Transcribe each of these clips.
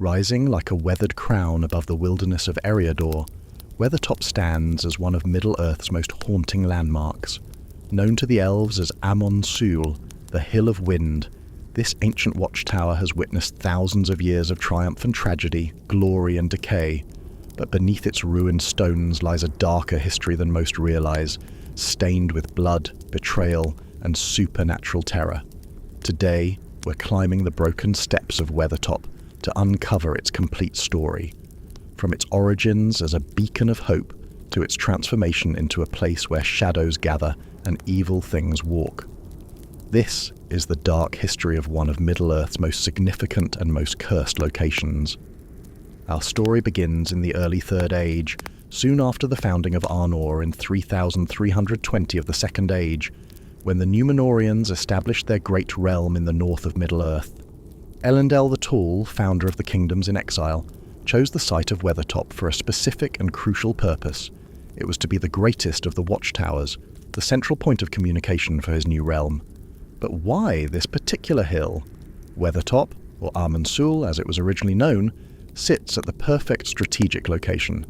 Rising like a weathered crown above the wilderness of Eriador, Weathertop stands as one of Middle-earth's most haunting landmarks. Known to the elves as Amon, the Hill of Wind, this ancient watchtower has witnessed thousands of years of triumph and tragedy, glory and decay, but beneath its ruined stones lies a darker history than most realize, stained with blood, betrayal, and supernatural terror. Today, we're climbing the broken steps of Weathertop to uncover its complete story, from its origins as a beacon of hope to its transformation into a place where shadows gather and evil things walk. This is the dark history of one of Middle-earth's most significant and most cursed locations. Our story begins in the early Third Age, soon after the founding of Arnor in 3320 of the Second Age, when the Númenóreans established their great realm in the north of Middle-earth. Elendil the Tall, founder of the Kingdoms in Exile, chose the site of Weathertop for a specific and crucial purpose. It was to be the greatest of the watchtowers, the central point of communication for his new realm. But why this particular hill? Weathertop, or Amon as it was originally known, sits at the perfect strategic location.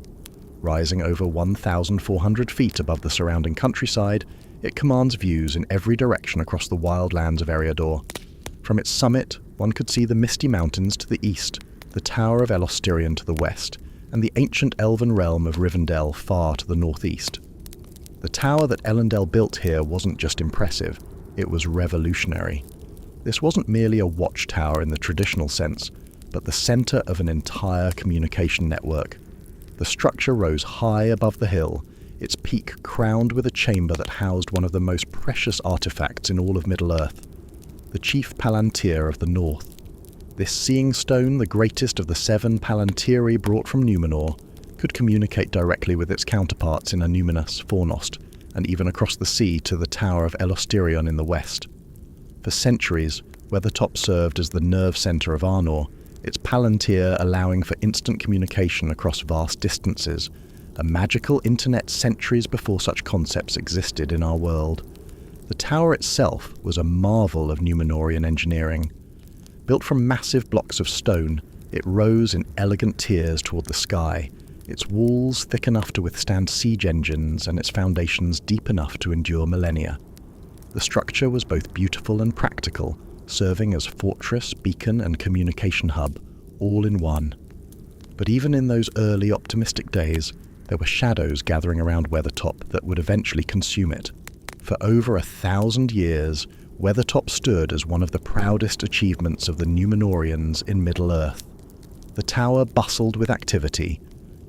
Rising over 1,400 feet above the surrounding countryside, it commands views in every direction across the wild lands of Eriador. From its summit, one could see the misty mountains to the east, the Tower of Elostirion to the west, and the ancient elven realm of Rivendell far to the northeast. The tower that Elendil built here wasn't just impressive, it was revolutionary. This wasn't merely a watchtower in the traditional sense, but the center of an entire communication network. The structure rose high above the hill, its peak crowned with a chamber that housed one of the most precious artifacts in all of Middle-earth, the chief Palantir of the North. This seeing stone, the greatest of the 7 Palantiri brought from Númenor, could communicate directly with its counterparts in Annúminas, Fornost, and even across the sea to the Tower of Elostirion in the west. For centuries, Weathertop served as the nerve center of Arnor, its Palantir allowing for instant communication across vast distances, a magical internet centuries before such concepts existed in our world. The tower itself was a marvel of Númenórean engineering. Built from massive blocks of stone, it rose in elegant tiers toward the sky, its walls thick enough to withstand siege engines and its foundations deep enough to endure millennia. The structure was both beautiful and practical, serving as fortress, beacon, and communication hub, all in one. But even in those early optimistic days, there were shadows gathering around Weathertop that would eventually consume it. For over 1,000 years, Weathertop stood as one of the proudest achievements of the Númenóreans in Middle-earth. The tower bustled with activity.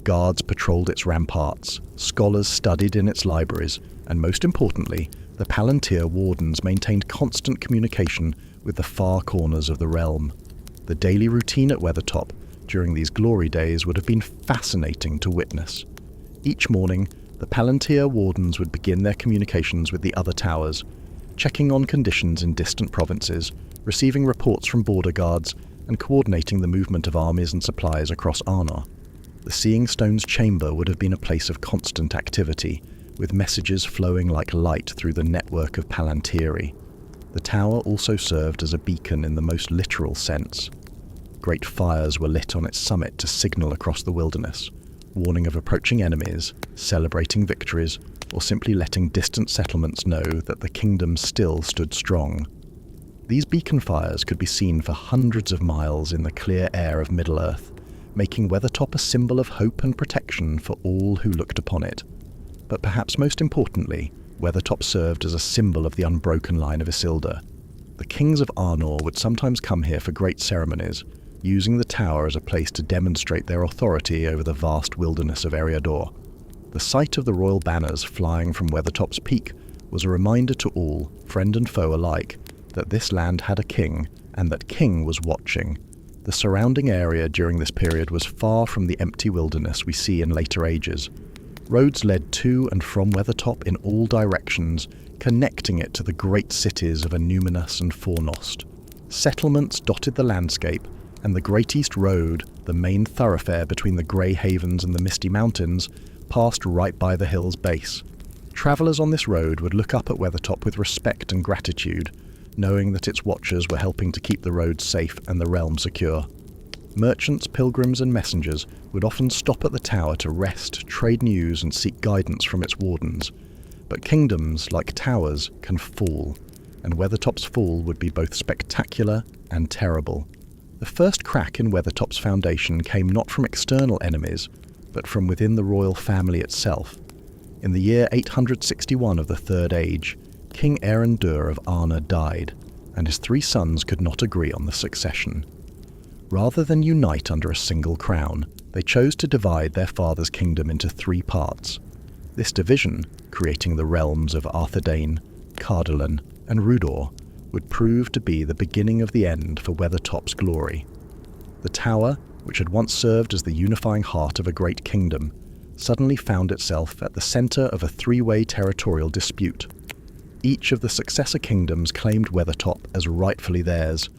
Guards patrolled its ramparts, scholars studied in its libraries, and most importantly, the Palantir wardens maintained constant communication with the far corners of the realm. The daily routine at Weathertop during these glory days would have been fascinating to witness. Each morning, the Palantir wardens would begin their communications with the other towers, checking on conditions in distant provinces, receiving reports from border guards, and coordinating the movement of armies and supplies across Arnor. The Seeing Stone's chamber would have been a place of constant activity, with messages flowing like light through the network of Palantiri. The tower also served as a beacon in the most literal sense. Great fires were lit on its summit to signal across the wilderness, warning of approaching enemies, celebrating victories, or simply letting distant settlements know that the kingdom still stood strong. These beacon fires could be seen for hundreds of miles in the clear air of Middle-earth, making Weathertop a symbol of hope and protection for all who looked upon it. But perhaps most importantly, Weathertop served as a symbol of the unbroken line of Isildur. The kings of Arnor would sometimes come here for great ceremonies, using the tower as a place to demonstrate their authority over the vast wilderness of Eriador. The sight of the royal banners flying from Weathertop's peak was a reminder to all, friend and foe alike, that this land had a king, and that king was watching. The surrounding area during this period was far from the empty wilderness we see in later ages. Roads led to and from Weathertop in all directions, connecting it to the great cities of Annúminas and Fornost. Settlements dotted the landscape, and the Great East Road, the main thoroughfare between the Grey Havens and the Misty Mountains, passed right by the hill's base. Travellers on this road would look up at Weathertop with respect and gratitude, knowing that its watchers were helping to keep the roads safe and the realm secure. Merchants, pilgrims and messengers would often stop at the tower to rest, trade news and seek guidance from its wardens. But kingdoms, like towers, can fall, and Weathertop's fall would be both spectacular and terrible. The first crack in Weathertop's foundation came not from external enemies, but from within the royal family itself. In the year 861 of the Third Age, King Erendur of Arna died, and his 3 sons could not agree on the succession. Rather than unite under a single crown, they chose to divide their father's kingdom into 3 parts. This division, creating the realms of Arthedain, Cardolan, and Rudor, would prove to be the beginning of the end for Weathertop's glory. The tower, which had once served as the unifying heart of a great kingdom, suddenly found itself at the centre of a 3-way territorial dispute. Each of the successor kingdoms claimed Weathertop as rightfully theirs,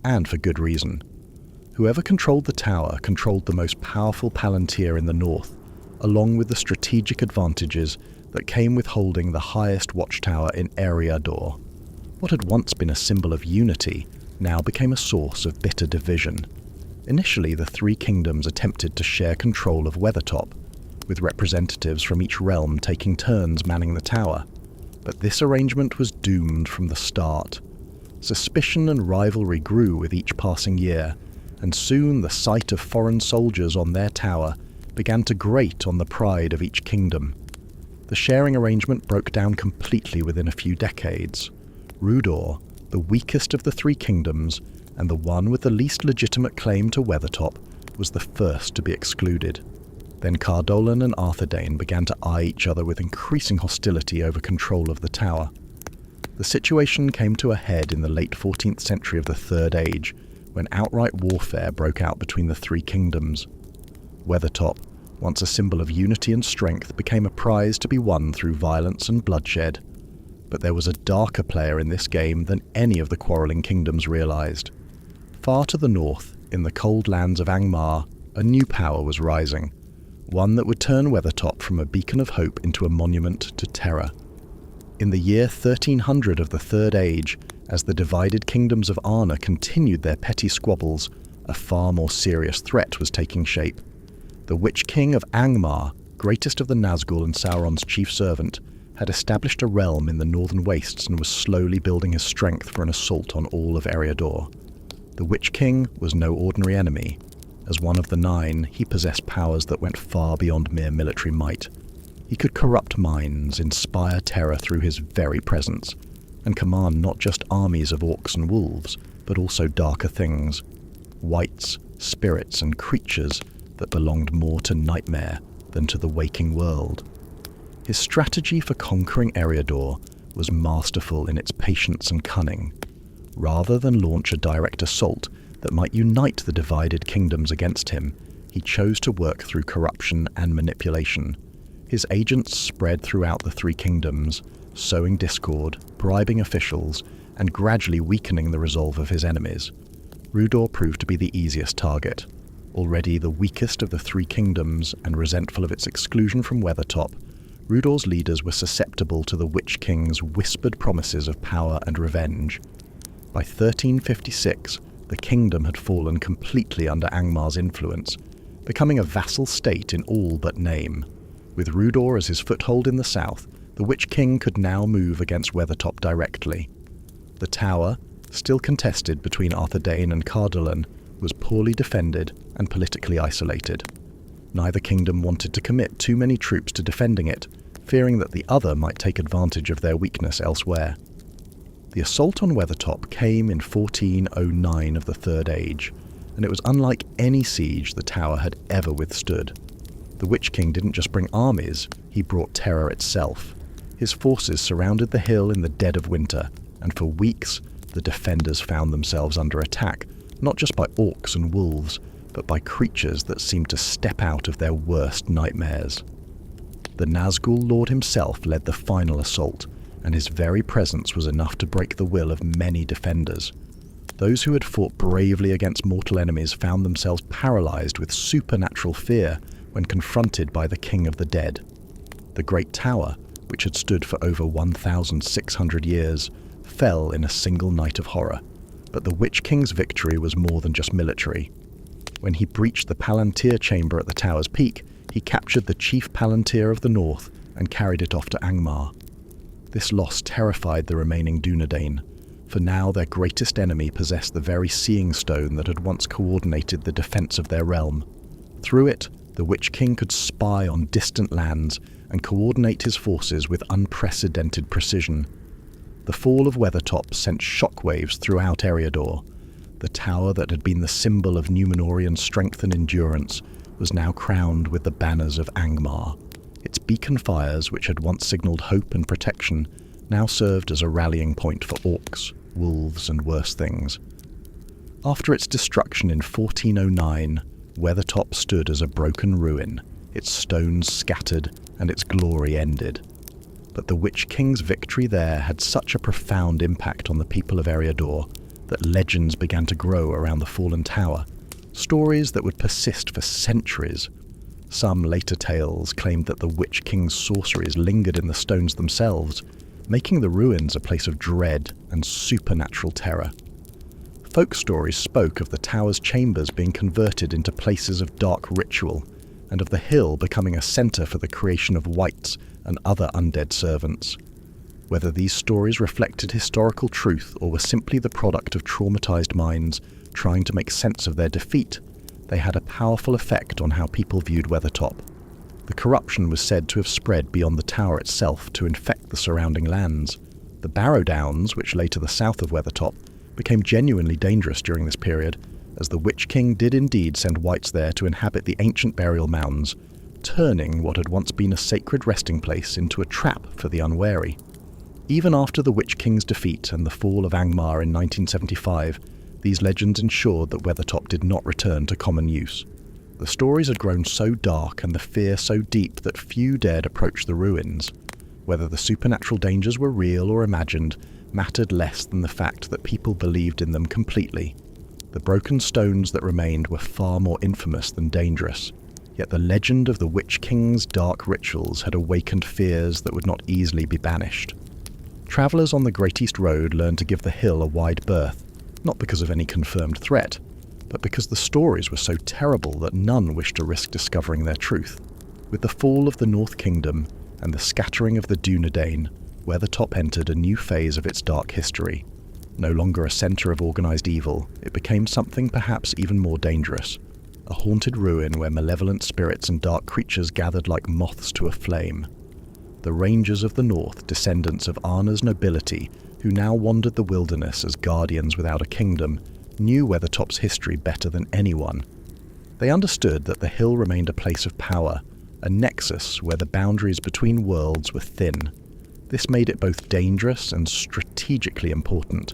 and for good reason. Whoever controlled the tower controlled the most powerful palantir in the north, along with the strategic advantages that came with holding the highest watchtower in Eriador. What had once been a symbol of unity now became a source of bitter division. Initially, the 3 kingdoms attempted to share control of Weathertop, with representatives from each realm taking turns manning the tower. But this arrangement was doomed from the start. Suspicion and rivalry grew with each passing year, and soon the sight of foreign soldiers on their tower began to grate on the pride of each kingdom. The sharing arrangement broke down completely within a few decades. Rudor, the weakest of the 3 kingdoms, and the one with the least legitimate claim to Weathertop, was the first to be excluded. Then Cardolan and Arthedain began to eye each other with increasing hostility over control of the tower. The situation came to a head in the late 14th century of the Third Age, when outright warfare broke out between the 3 kingdoms. Weathertop, once a symbol of unity and strength, became a prize to be won through violence and bloodshed. But there was a darker player in this game than any of the quarrelling kingdoms realized. Far to the north, in the cold lands of Angmar, a new power was rising, one that would turn Weathertop from a beacon of hope into a monument to terror. In the year 1300 of the Third Age, as the divided kingdoms of Arna continued their petty squabbles, a far more serious threat was taking shape. The Witch King of Angmar, greatest of the Nazgul and Sauron's chief servant, had established a realm in the northern wastes and was slowly building his strength for an assault on all of Eriador. The Witch King was no ordinary enemy. As one of the 9, he possessed powers that went far beyond mere military might. He could corrupt minds, inspire terror through his very presence, and command not just armies of orcs and wolves, but also darker things, wights, spirits, and creatures that belonged more to nightmare than to the waking world. His strategy for conquering Eriador was masterful in its patience and cunning. Rather than launch a direct assault that might unite the divided kingdoms against him, he chose to work through corruption and manipulation. His agents spread throughout the 3 kingdoms, sowing discord, bribing officials, and gradually weakening the resolve of his enemies. Rudor proved to be the easiest target. Already the weakest of the 3 kingdoms and resentful of its exclusion from Weathertop, Rudor's leaders were susceptible to the Witch King's whispered promises of power and revenge. By 1356, the kingdom had fallen completely under Angmar's influence, becoming a vassal state in all but name. With Rudor as his foothold in the south, the Witch King could now move against Weathertop directly. The tower, still contested between Arthedain and Cardolan, was poorly defended and politically isolated. Neither kingdom wanted to commit too many troops to defending it, fearing that the other might take advantage of their weakness elsewhere. The assault on Weathertop came in 1409 of the Third Age, and it was unlike any siege the tower had ever withstood. The Witch King didn't just bring armies, he brought terror itself. His forces surrounded the hill in the dead of winter, and for weeks the defenders found themselves under attack, not just by orcs and wolves, but by creatures that seemed to step out of their worst nightmares. The Nazgul Lord himself led the final assault, and his very presence was enough to break the will of many defenders. Those who had fought bravely against mortal enemies found themselves paralyzed with supernatural fear when confronted by the King of the Dead. The Great Tower, which had stood for over 1,600 years, fell in a single night of horror, but the Witch King's victory was more than just military. When he breached the Palantir chamber at the tower's peak, he captured the chief Palantir of the North and carried it off to Angmar. This loss terrified the remaining Dunedain, for now their greatest enemy possessed the very seeing stone that had once coordinated the defense of their realm. Through it, the Witch King could spy on distant lands and coordinate his forces with unprecedented precision. The fall of Weathertop sent shockwaves throughout Eriador. The tower that had been the symbol of Númenórean strength and endurance was now crowned with the banners of Angmar. Its beacon fires, which had once signalled hope and protection, now served as a rallying point for orcs, wolves, and worse things. After its destruction in 1409, Weathertop stood as a broken ruin, its stones scattered and its glory ended. But the Witch King's victory there had such a profound impact on the people of Eriador that legends began to grow around the fallen tower, stories that would persist for centuries. Some later tales claimed that the Witch King's sorceries lingered in the stones themselves, making the ruins a place of dread and supernatural terror. Folk stories spoke of the tower's chambers being converted into places of dark ritual, and of the hill becoming a centre for the creation of wights and other undead servants. Whether these stories reflected historical truth or were simply the product of traumatized minds trying to make sense of their defeat, they had a powerful effect on how people viewed Weathertop. The corruption was said to have spread beyond the tower itself to infect the surrounding lands. The Barrow Downs, which lay to the south of Weathertop, became genuinely dangerous during this period, as the Witch King did indeed send wights there to inhabit the ancient burial mounds, turning what had once been a sacred resting place into a trap for the unwary. Even after the Witch King's defeat and the fall of Angmar in 1975, these legends ensured that Weathertop did not return to common use. The stories had grown so dark and the fear so deep that few dared approach the ruins. Whether the supernatural dangers were real or imagined mattered less than the fact that people believed in them completely. The broken stones that remained were far more infamous than dangerous, yet the legend of the Witch King's dark rituals had awakened fears that would not easily be banished. Travellers on the Great East Road learned to give the hill a wide berth, not because of any confirmed threat, but because the stories were so terrible that none wished to risk discovering their truth. With the fall of the North Kingdom and the scattering of the Dunedain, Weathertop entered a new phase of its dark history. No longer a centre of organised evil, it became something perhaps even more dangerous. A haunted ruin where malevolent spirits and dark creatures gathered like moths to a flame. The Rangers of the North, descendants of Arna's nobility, who now wandered the wilderness as guardians without a kingdom, knew Weathertop's history better than anyone. They understood that the hill remained a place of power, a nexus where the boundaries between worlds were thin. This made it both dangerous and strategically important.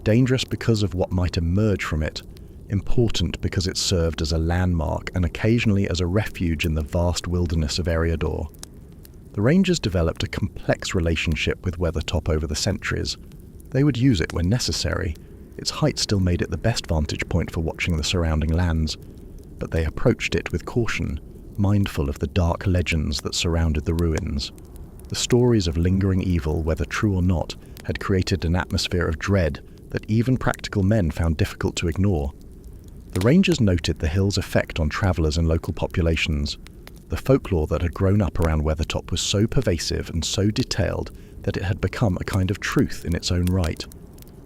Dangerous because of what might emerge from it, important because it served as a landmark and occasionally as a refuge in the vast wilderness of Eriador. The Rangers developed a complex relationship with Weathertop over the centuries. They would use it when necessary. Its height still made it the best vantage point for watching the surrounding lands, but they approached it with caution, mindful of the dark legends that surrounded the ruins. The stories of lingering evil, whether true or not, had created an atmosphere of dread that even practical men found difficult to ignore. The Rangers noted the hill's effect on travellers and local populations. The folklore that had grown up around Weathertop was so pervasive and so detailed that it had become a kind of truth in its own right.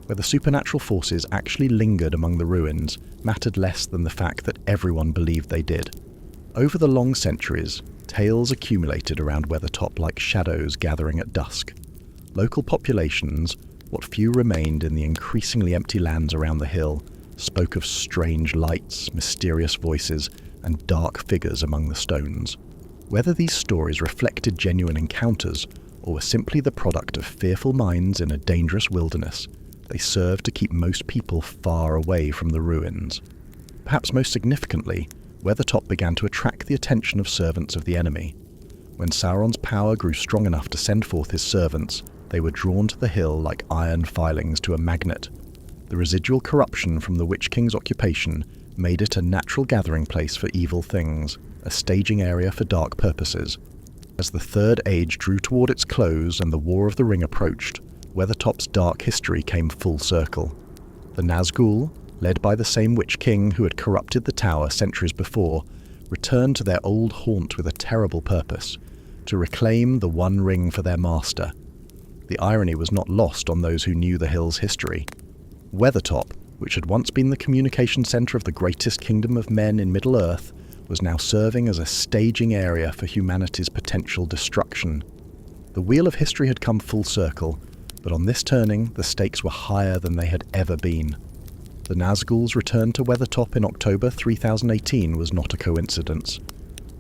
Whether supernatural forces actually lingered among the ruins mattered less than the fact that everyone believed they did. Over the long centuries, tales accumulated around Weathertop like shadows gathering at dusk. Local populations, what few remained in the increasingly empty lands around the hill, spoke of strange lights, mysterious voices, and dark figures among the stones. Whether these stories reflected genuine encounters or were simply the product of fearful minds in a dangerous wilderness, they served to keep most people far away from the ruins. Perhaps most significantly, Weathertop began to attract the attention of servants of the enemy. When Sauron's power grew strong enough to send forth his servants, they were drawn to the hill like iron filings to a magnet. The residual corruption from the Witch King's occupation made it a natural gathering place for evil things, a staging area for dark purposes. As the Third Age drew toward its close and the War of the Ring approached, Weathertop's dark history came full circle. The Nazgul, led by the same Witch King who had corrupted the tower centuries before, returned to their old haunt with a terrible purpose: to reclaim the One Ring for their master. The irony was not lost on those who knew the hill's history. Weathertop, which had once been the communication centre of the greatest kingdom of men in Middle-earth, was now serving as a staging area for humanity's potential destruction. The wheel of history had come full circle, but on this turning, the stakes were higher than they had ever been. The Nazgul's return to Weathertop in October 3018 was not a coincidence.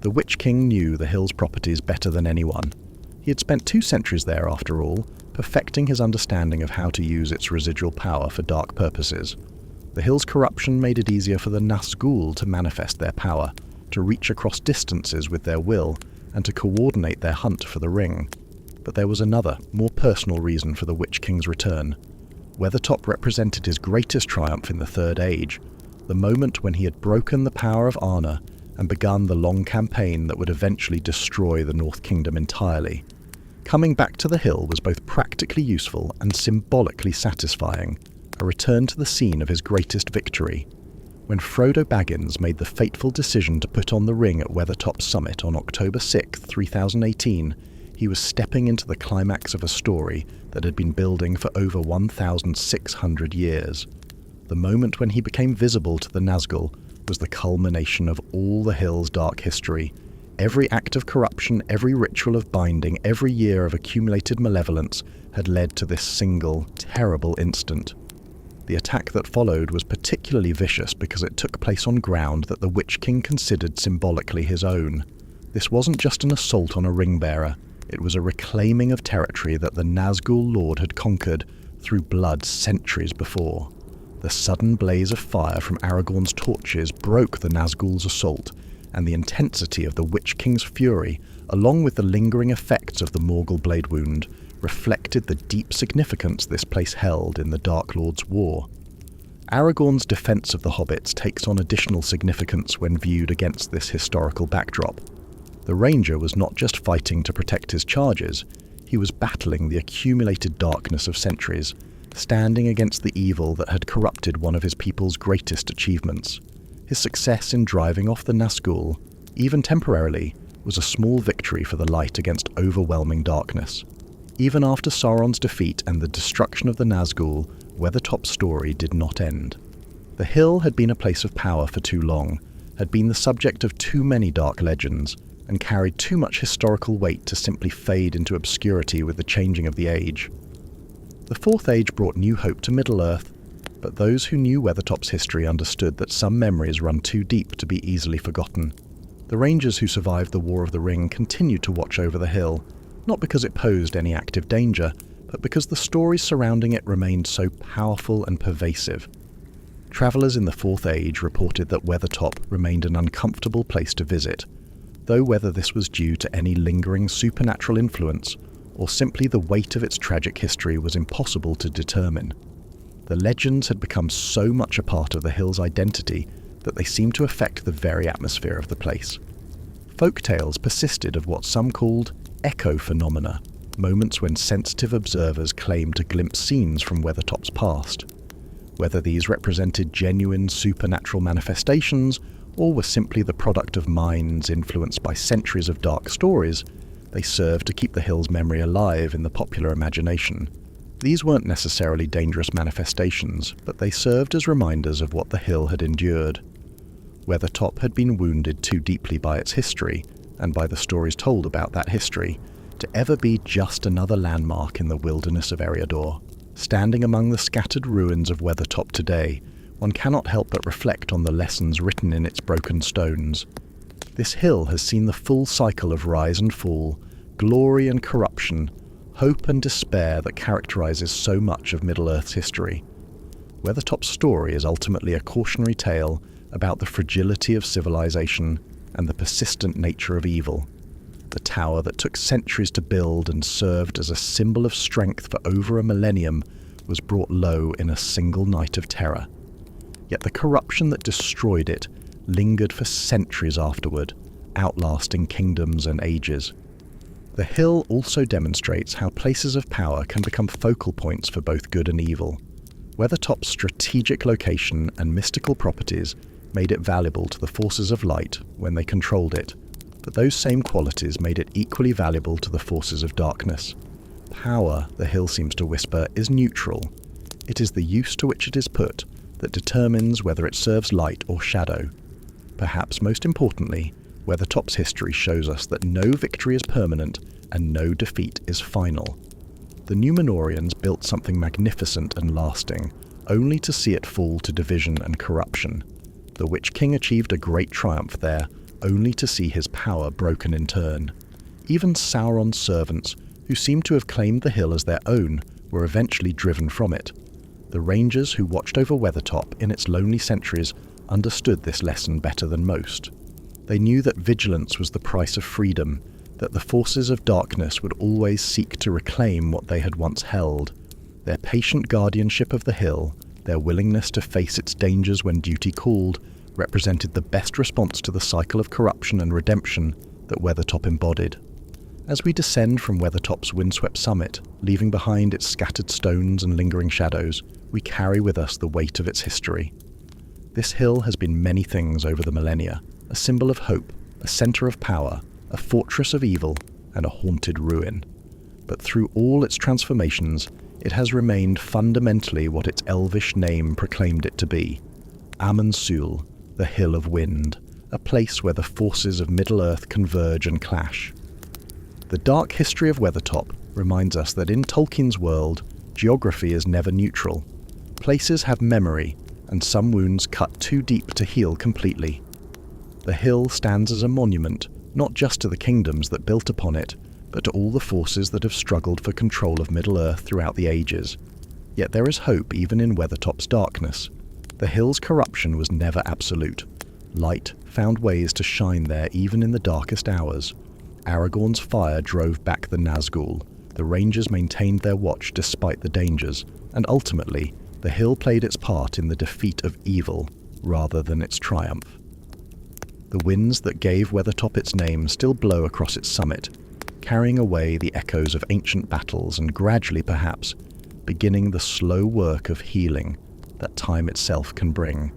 The Witch King knew the hill's properties better than anyone. He had spent 2 centuries there, after all, perfecting his understanding of how to use its residual power for dark purposes. The hill's corruption made it easier for the Nazgul to manifest their power, to reach across distances with their will, and to coordinate their hunt for the ring. But there was another, more personal reason for the Witch King's return. Weathertop represented his greatest triumph in the Third Age, the moment when he had broken the power of Arna and begun the long campaign that would eventually destroy the North Kingdom entirely. Coming back to the hill was both practically useful and symbolically satisfying, a return to the scene of his greatest victory. When Frodo Baggins made the fateful decision to put on the ring at Weathertop's summit on October 6, 3018, he was stepping into the climax of a story that had been building for over 1,600 years. The moment when he became visible to the Nazgul was the culmination of all the hill's dark history. Every act of corruption, every ritual of binding, every year of accumulated malevolence had led to this single, terrible instant. The attack that followed was particularly vicious because it took place on ground that the Witch King considered symbolically his own. This wasn't just an assault on a ring-bearer. It was a reclaiming of territory that the Nazgul Lord had conquered through blood centuries before. The sudden blaze of fire from Aragorn's torches broke the Nazgul's assault, and the intensity of the Witch King's fury, along with the lingering effects of the Morgul blade wound, reflected the deep significance this place held in the Dark Lord's war. Aragorn's defence of the hobbits takes on additional significance when viewed against this historical backdrop. The Ranger was not just fighting to protect his charges, he was battling the accumulated darkness of centuries, standing against the evil that had corrupted one of his people's greatest achievements. His success in driving off the Nazgul, even temporarily, was a small victory for the light against overwhelming darkness. Even after Sauron's defeat and the destruction of the Nazgul, Weathertop's story did not end. The hill had been a place of power for too long, had been the subject of too many dark legends, and carried too much historical weight to simply fade into obscurity with the changing of the age. The Fourth Age brought new hope to Middle-earth, but those who knew Weathertop's history understood that some memories run too deep to be easily forgotten. The Rangers who survived the War of the Ring continued to watch over the hill, not because it posed any active danger, but because the stories surrounding it remained so powerful and pervasive. Travellers in the Fourth Age reported that Weathertop remained an uncomfortable place to visit, though whether this was due to any lingering supernatural influence or simply the weight of its tragic history was impossible to determine. The legends had become so much a part of the hill's identity that they seemed to affect the very atmosphere of the place. Folk tales persisted of what some called echo phenomena, moments when sensitive observers claimed to glimpse scenes from Weathertop's past. Whether these represented genuine supernatural manifestations or were simply the product of minds influenced by centuries of dark stories, they served to keep the hill's memory alive in the popular imagination. These weren't necessarily dangerous manifestations, but they served as reminders of what the hill had endured. Weathertop had been wounded too deeply by its history, and by the stories told about that history, to ever be just another landmark in the wilderness of Eriador. Standing among the scattered ruins of Weathertop today, one cannot help but reflect on the lessons written in its broken stones. This hill has seen the full cycle of rise and fall, glory and corruption, hope and despair that characterizes so much of Middle-earth's history. Weathertop's story is ultimately a cautionary tale about the fragility of civilization and the persistent nature of evil. The tower that took centuries to build and served as a symbol of strength for over a millennium was brought low in a single night of terror. Yet the corruption that destroyed it lingered for centuries afterward, outlasting kingdoms and ages. The hill also demonstrates how places of power can become focal points for both good and evil. Weathertop's strategic location and mystical properties made it valuable to the forces of light when they controlled it, but those same qualities made it equally valuable to the forces of darkness. Power, the hill seems to whisper, is neutral. It is the use to which it is put that determines whether it serves light or shadow. Perhaps most importantly, Weathertop's history shows us that no victory is permanent and no defeat is final. The Númenóreans built something magnificent and lasting, only to see it fall to division and corruption. The Witch King achieved a great triumph there, only to see his power broken in turn. Even Sauron's servants, who seemed to have claimed the hill as their own, were eventually driven from it. The rangers who watched over Weathertop in its lonely centuries understood this lesson better than most. They knew that vigilance was the price of freedom, that the forces of darkness would always seek to reclaim what they had once held. Their patient guardianship of the hill, their willingness to face its dangers when duty called, represented the best response to the cycle of corruption and redemption that Weathertop embodied. As we descend from Weathertop's windswept summit, leaving behind its scattered stones and lingering shadows, we carry with us the weight of its history. This hill has been many things over the millennia, a symbol of hope, a centre of power, a fortress of evil, and a haunted ruin. But through all its transformations, it has remained fundamentally what its elvish name proclaimed it to be: Amon, the Hill of Wind, a place where the forces of Middle-earth converge and clash. The dark history of Weathertop reminds us that in Tolkien's world, geography is never neutral. Places have memory, and some wounds cut too deep to heal completely. The hill stands as a monument, not just to the kingdoms that built upon it, but to all the forces that have struggled for control of Middle-earth throughout the ages. Yet there is hope even in Weathertop's darkness. The hill's corruption was never absolute. Light found ways to shine there even in the darkest hours. Aragorn's fire drove back the Nazgûl. The rangers maintained their watch despite the dangers, and ultimately, the hill played its part in the defeat of evil rather than its triumph. The winds that gave Weathertop its name still blow across its summit, carrying away the echoes of ancient battles and gradually, perhaps, beginning the slow work of healing that time itself can bring.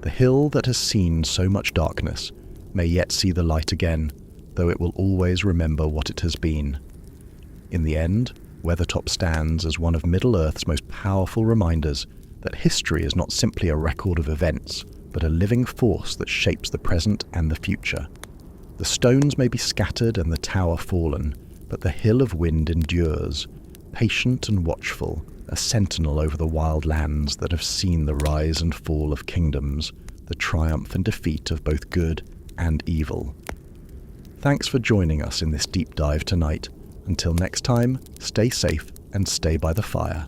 The hill that has seen so much darkness may yet see the light again, though it will always remember what it has been. In the end, Weathertop stands as one of Middle-earth's most powerful reminders that history is not simply a record of events, but a living force that shapes the present and the future. The stones may be scattered and the tower fallen, but the Hill of Wind endures, patient and watchful, a sentinel over the wild lands that have seen the rise and fall of kingdoms, the triumph and defeat of both good and evil. Thanks for joining us in this deep dive tonight. Until next time, stay safe and stay by the fire.